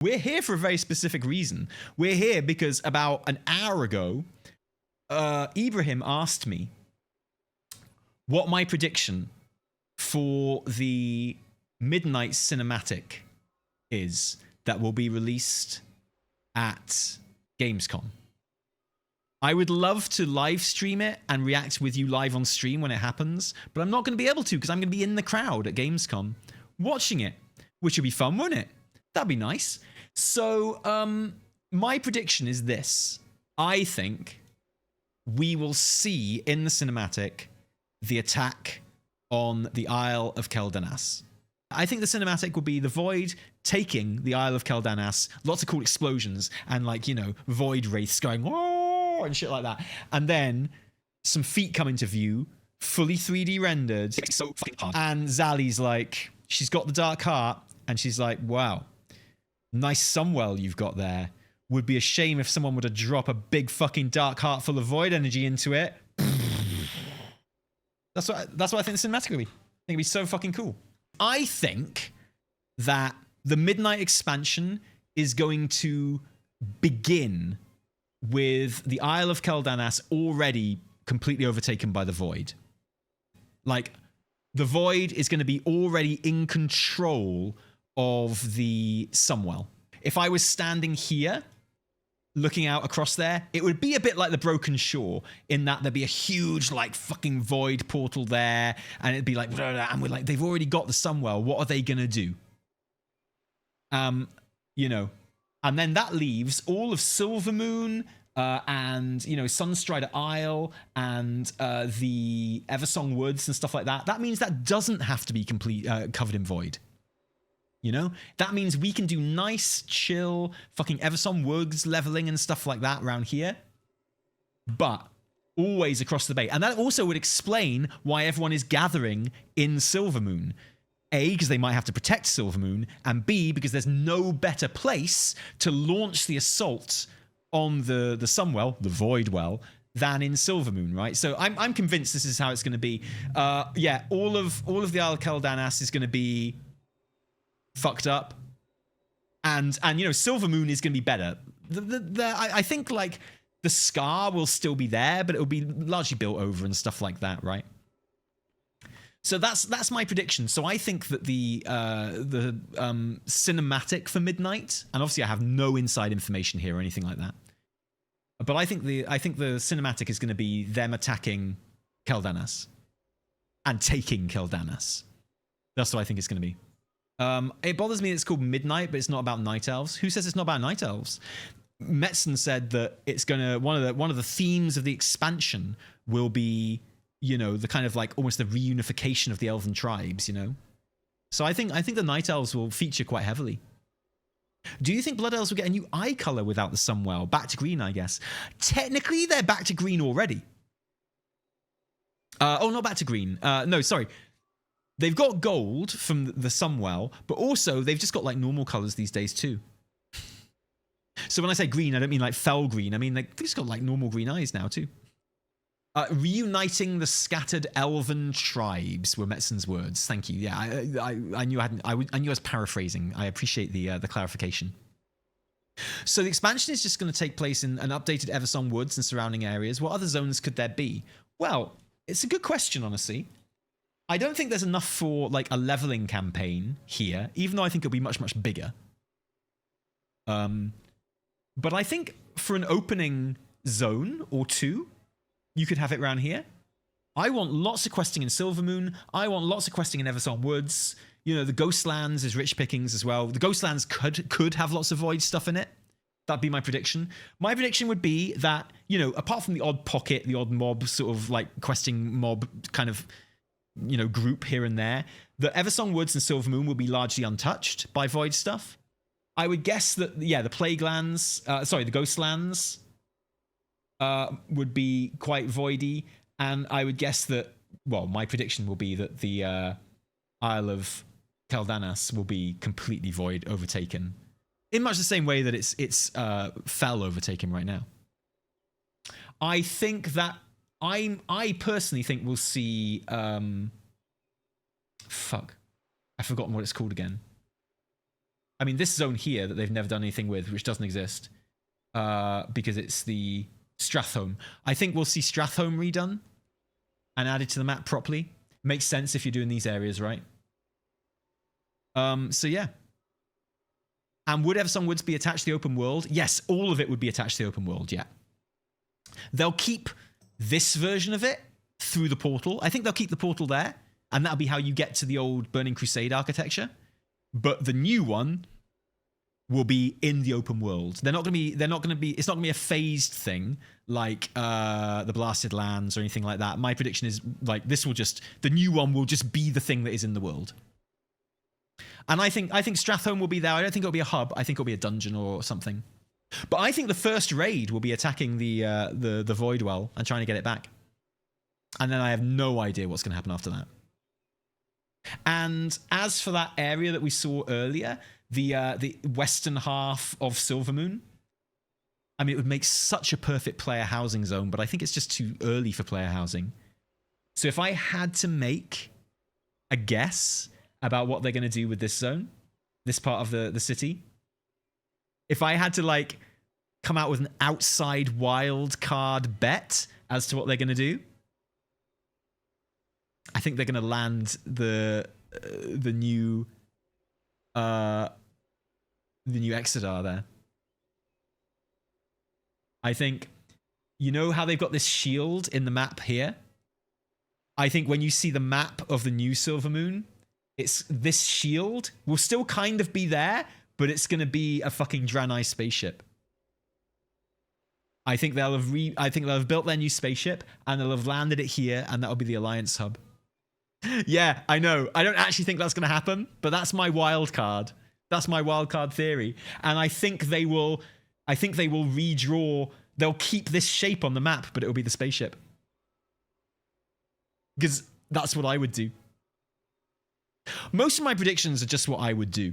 We're here for a very specific reason. We're here because about an hour ago, Ibrahim asked me what my prediction for the Midnight cinematic is that will be released at Gamescom. I would love to live stream it and react with you live on stream when it happens, but I'm not going to be able to because I'm going to be in the crowd at Gamescom watching it, which would be fun, wouldn't it? That'd be nice. So, my prediction is this. I think we will see in the cinematic the attack on the Isle of Quel'thalas. I think the cinematic will be the Void taking the Isle of Quel'thalas, lots of cool explosions, and like, you know, Void wraiths going, oh, and shit like that. And then some feet come into view, fully 3D rendered. It's so fucking hard. And Zali's like, she's got the dark heart, and she's like, wow, nice Sunwell you've got there. Would be a shame if someone were to drop a big fucking dark heart full of Void energy into it. That's what I think the cinematic will be. I think it'd be so fucking cool. I think that the Midnight expansion is going to begin with the Isle of Quel'thalas already completely overtaken by the Void. Like, the Void is going to be already in control of the Sunwell. If I was standing here, looking out across there, it would be a bit like the Broken Shore in that there'd be a huge like fucking Void portal there, and it'd be like, and we're like, they've already got the Sunwell. What are they gonna do? You know, and then that leaves all of Silvermoon and, you know, Sunstrider Isle and the Eversong Woods and stuff like that. That means that doesn't have to be complete covered in Void. You know, that means we can do nice, chill, fucking Eversong Woods leveling and stuff like that around here, but always across the bay. And that also would explain why everyone is gathering in Silvermoon. A, because they might have to protect Silvermoon, and B, because there's no better place to launch the assault on the Sunwell, the Void Well, than in Silvermoon, right? So I'm convinced this is how it's going to be. Yeah, all of the Isle of Quel'thalas is going to be fucked up, and you know, Silvermoon is going to be better. I think like the Scar will still be there, but it will be largely built over and stuff like that, right? So that's my prediction. So I think that the cinematic for Midnight, and obviously I have no inside information here or anything like that, but I think the cinematic is going to be them attacking Quel'thalas and taking Quel'thalas. That's what I think it's going to be. It bothers me it's called Midnight, but it's not about night elves. Who says it's not about night elves? Metzen said that it's gonna one of the themes of the expansion will be, you know, the kind of like almost the reunification of the elven tribes, you know. So I think the night elves will feature quite heavily. Do you think blood elves will get a new eye color without the Sunwell? Back to green, I guess. Technically, they're back to green already. Oh, not back to green. No, sorry. They've got gold from the Sunwell, but also they've just got like normal colors these days too. So when I say green, I don't mean like fell green. I mean like they've just got like normal green eyes now too. Reuniting the scattered elven tribes were Metzen's words. Thank you. Yeah, I knew I knew I was paraphrasing. I appreciate the clarification. So the expansion is just going to take place in an updated Eversong Woods and surrounding areas. What other zones could there be? Well, it's a good question, honestly. I don't think there's enough for like a leveling campaign here, even though I think it'll be much, much bigger. But I think for an opening zone or two, you could have it around here. I want lots of questing in Silvermoon. I want lots of questing in Eversong Woods. You know, the Ghostlands is rich pickings as well. The Ghostlands could have lots of Void stuff in it. That'd be my prediction. My prediction would be that, you know, apart from the odd pocket, the odd mob sort of like questing mob kind of, you know, group here and there, the Eversong Woods and Silvermoon will be largely untouched by Void stuff. I would guess that, yeah, the Plaguelands, the Ghostlands would be quite voidy, and I would guess that, well, my prediction will be that the Isle of Quel'thalas will be completely Void overtaken, in much the same way that it's Fel overtaken right now. I think that I personally think we'll see fuck, I've forgotten what it's called again. I mean, this zone here that they've never done anything with, which doesn't exist, because it's the Strathhome. I think we'll see Strathhome redone and added to the map properly. Makes sense if you're doing these areas, right? So yeah. And would Eversong Woods be attached to the open world? Yes, all of it would be attached to the open world, yeah. They'll keep this version of it through the portal. I think they'll keep the portal there, and that'll be how you get to the old Burning Crusade architecture. But the new one will be in the open world. It's not gonna be a phased thing like the Blasted Lands or anything like that. My prediction is like the new one will just be the thing that is in the world. And I think Strathhome will be there. I don't think it'll be a hub. I think it'll be a dungeon or something. But I think the first raid will be attacking the Void Well and trying to get it back. And then I have no idea what's going to happen after that. And as for that area that we saw earlier, the western half of Silvermoon, I mean, it would make such a perfect player housing zone, but I think it's just too early for player housing. So if I had to make a guess about what they're going to do with this zone, this part of the city, if I had to like come out with an outside wild card bet as to what they're going to do, I think they're going to land the new Exodar there. I think, you know how they've got this shield in the map here? I think when you see the map of the new Silvermoon, it's this shield will still kind of be there, but it's going to be a fucking Draenei spaceship. I think they'll have built their new spaceship and they'll have landed it here, and that'll be the Alliance hub. Yeah, I know. I don't actually think that's going to happen, but that's my wild card. That's my wild card theory. And I think they will redraw. They'll keep this shape on the map, but it'll be the spaceship. Because that's what I would do. Most of my predictions are just what I would do.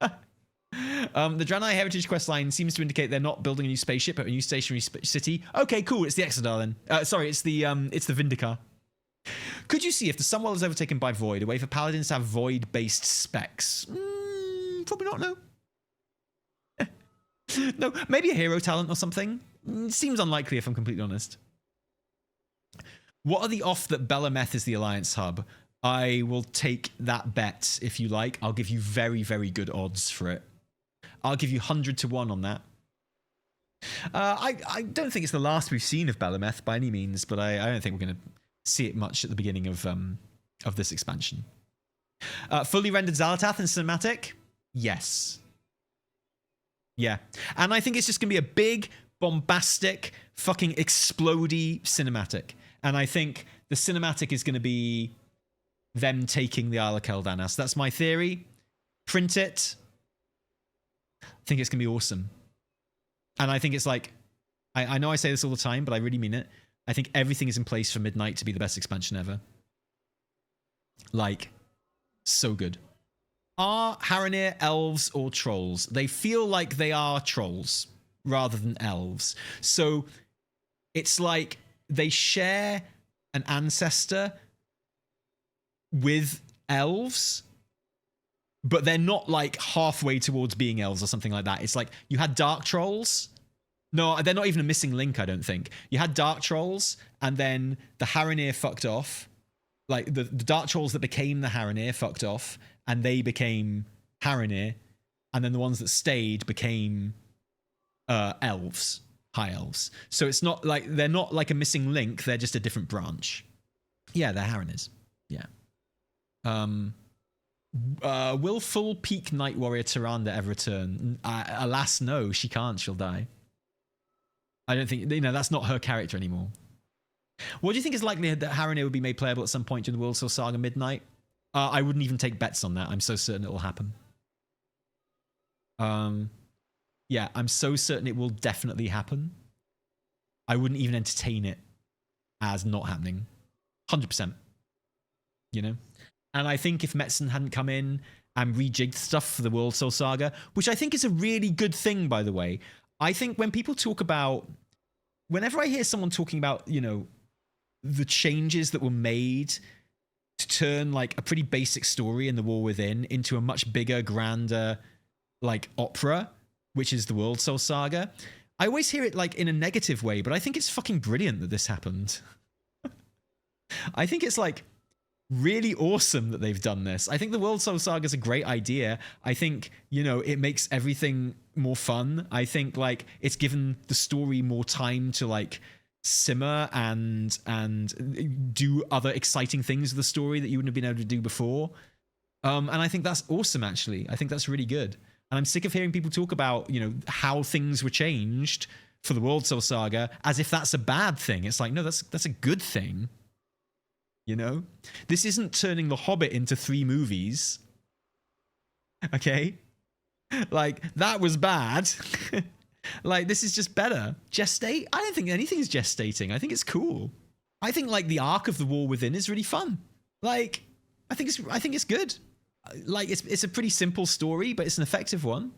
The Draenei Heritage questline seems to indicate they're not building a new spaceship, but a new stationary city. Okay, cool. It's the Exodar then. Sorry, it's the Vindicar. Could you see if the Sunwell is overtaken by Void, a way for Paladins to have Void-based specs? Probably not, no. No, maybe a hero talent or something. Seems unlikely if I'm completely honest. What are the off that Belemeth is the Alliance hub? I will take that bet if you like. I'll give you very, very good odds for it. I'll give you 100 to 1 on that. I don't think it's the last we've seen of Belemeth by any means, but I don't think we're going to see it much at the beginning of this expansion. Fully rendered Xalatath in cinematic? Yes. Yeah. And I think it's just going to be a big, bombastic, fucking explodey cinematic. And I think the cinematic is going to be them taking the Isle of Quel'thalas. That's my theory. Print it. I think it's going to be awesome. And I think it's like, I know I say this all the time, but I really mean it. I think everything is in place for Midnight to be the best expansion ever. Like, so good. Are Haranir elves or trolls? They feel like they are trolls rather than elves. So it's like they share an ancestor with elves, but they're not like halfway towards being elves or something like that. It's like you had dark trolls. No, they're not even a missing link, I don't think. You had dark trolls, and then the Haranir fucked off. Like, the dark trolls that became the Haranir fucked off, and they became Haranir, and then the ones that stayed became elves, high elves. So it's not like, they're not like a missing link, they're just a different branch. Yeah, they're Haranirs. Yeah. Will full peak Night Warrior Tyrande ever return? Alas, no, she can't, she'll die. I don't think, that's not her character anymore. What do you think is likely that Haranir would be made playable at some point during the World Soul Saga Midnight? I wouldn't even take bets on that. I'm so certain it will happen. Yeah, I'm so certain it will definitely happen. I wouldn't even entertain it as not happening. 100%. And I think if Metzen hadn't come in and rejigged stuff for the World Soul Saga, which I think is a really good thing, by the way. I think when people talk about, whenever I hear someone talking about, the changes that were made to turn like a pretty basic story in The War Within into a much bigger, grander like opera, which is the World Soul Saga. I always hear it like in a negative way, but I think it's fucking brilliant that this happened. I think it's like really awesome that they've done this. I think the World Soul Saga is a great idea. I think, you know, it makes everything more fun. I think like it's given the story more time to like simmer and do other exciting things with the story that you wouldn't have been able to do before. And I think that's awesome, actually. I think that's really good. And I'm sick of hearing people talk about, you know, how things were changed for the World Soul Saga as if that's a bad thing. It's like, no, that's a good thing. You know? This isn't turning The Hobbit into 3 movies. Okay? Like, that was bad. Like, this is just better. Gestate? I don't think anything's gestating. I think it's cool. I think, like, the arc of The War Within is really fun. Like, I think it's good. Like, it's a pretty simple story, but it's an effective one.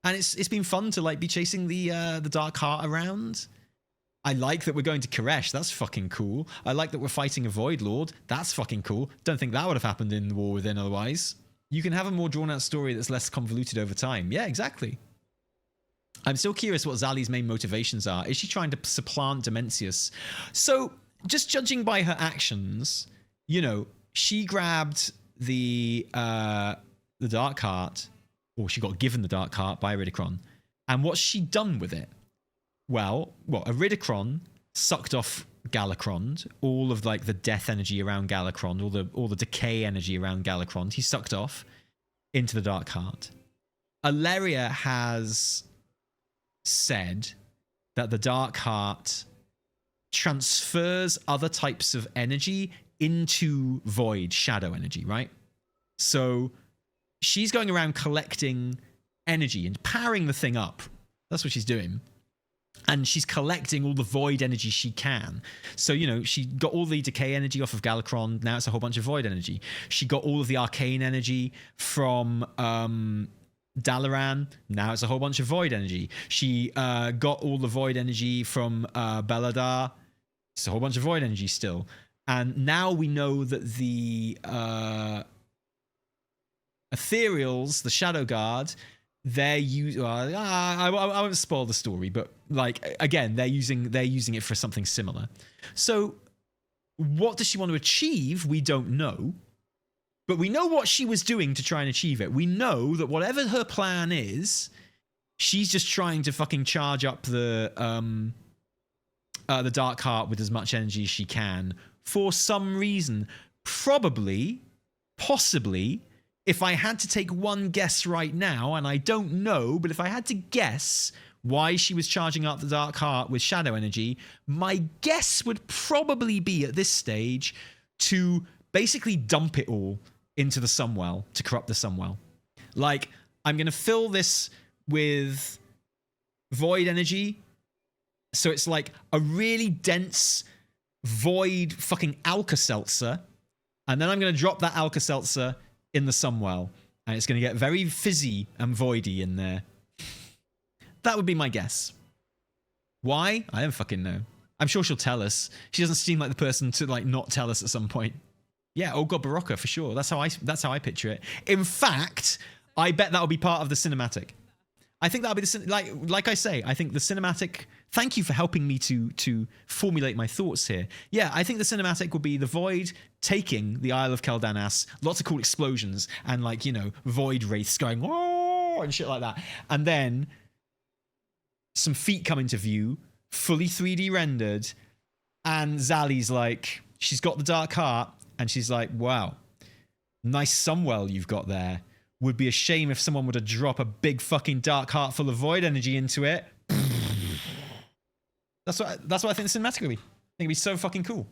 And it's been fun to, like, be chasing the Dark Heart around. I like that we're going to Koresh. That's fucking cool. I like that we're fighting a Void Lord. That's fucking cool. Don't think that would have happened in The War Within otherwise. You can have a more drawn-out story that's less convoluted over time. Yeah, exactly. I'm still curious what Zali's main motivations are. Is she trying to supplant Dimensius? So, just judging by her actions, you know, she grabbed the Dark Heart, or she got given the Dark Heart by Iridikron. And what's she done with it? Well, Iridikron sucked off Galakrond, all of like the death energy around Galakrond, all the decay energy around Galakrond. He sucked off into the Dark Heart. Alleria has said that the Dark Heart transfers other types of energy into void shadow energy, right? So she's going around collecting energy and powering the thing up. That's what she's doing. And she's collecting all the void energy she can. So, you know, she got all the decay energy off of Galakrond. Now it's a whole bunch of void energy. She got all of the arcane energy from Dalaran. Now it's a whole bunch of void energy. She got all the void energy from Beladar. It's a whole bunch of void energy still. And now we know that the Ethereals, the Shadow Guard, they're using. I won't spoil the story, but like again, they're using it for something similar. So, what does she want to achieve? We don't know, but we know what she was doing to try and achieve it. We know that whatever her plan is, she's just trying to fucking charge up the Dark Heart with as much energy as she can for some reason. Probably, possibly. If I had to take one guess right now, and I don't know, but if I had to guess why she was charging up the Dark Heart with shadow energy, my guess would probably be at this stage to basically dump it all into the Sunwell, to corrupt the Sunwell. Like, I'm going to fill this with void energy, so it's like a really dense void fucking Alka-Seltzer, and then I'm going to drop that Alka-Seltzer in the Sunwell, and it's going to get very fizzy and voidy in there. That would be my guess. Why? I don't fucking know. I'm sure she'll tell us. She doesn't seem like the person to like not tell us at some point. Yeah, oh god, Barocca for sure. That's how I picture it. In fact, I bet that'll be part of the cinematic. I think that'll be the like I say. I think the cinematic. Thank you for helping me to formulate my thoughts here. Yeah, I think the cinematic will be the Void taking the Isle of Quel'thalas, lots of cool explosions, and like, you know, Void wraiths going oh and shit like that, and then some feet come into view, fully 3D rendered, and Zali's like, she's got the Dark Heart, and she's like, wow, nice Sunwell you've got there. Would be a shame if someone were to drop a big fucking Dark Heart full of void energy into it. That's what I think the cinematic would be. I think it'd be so fucking cool.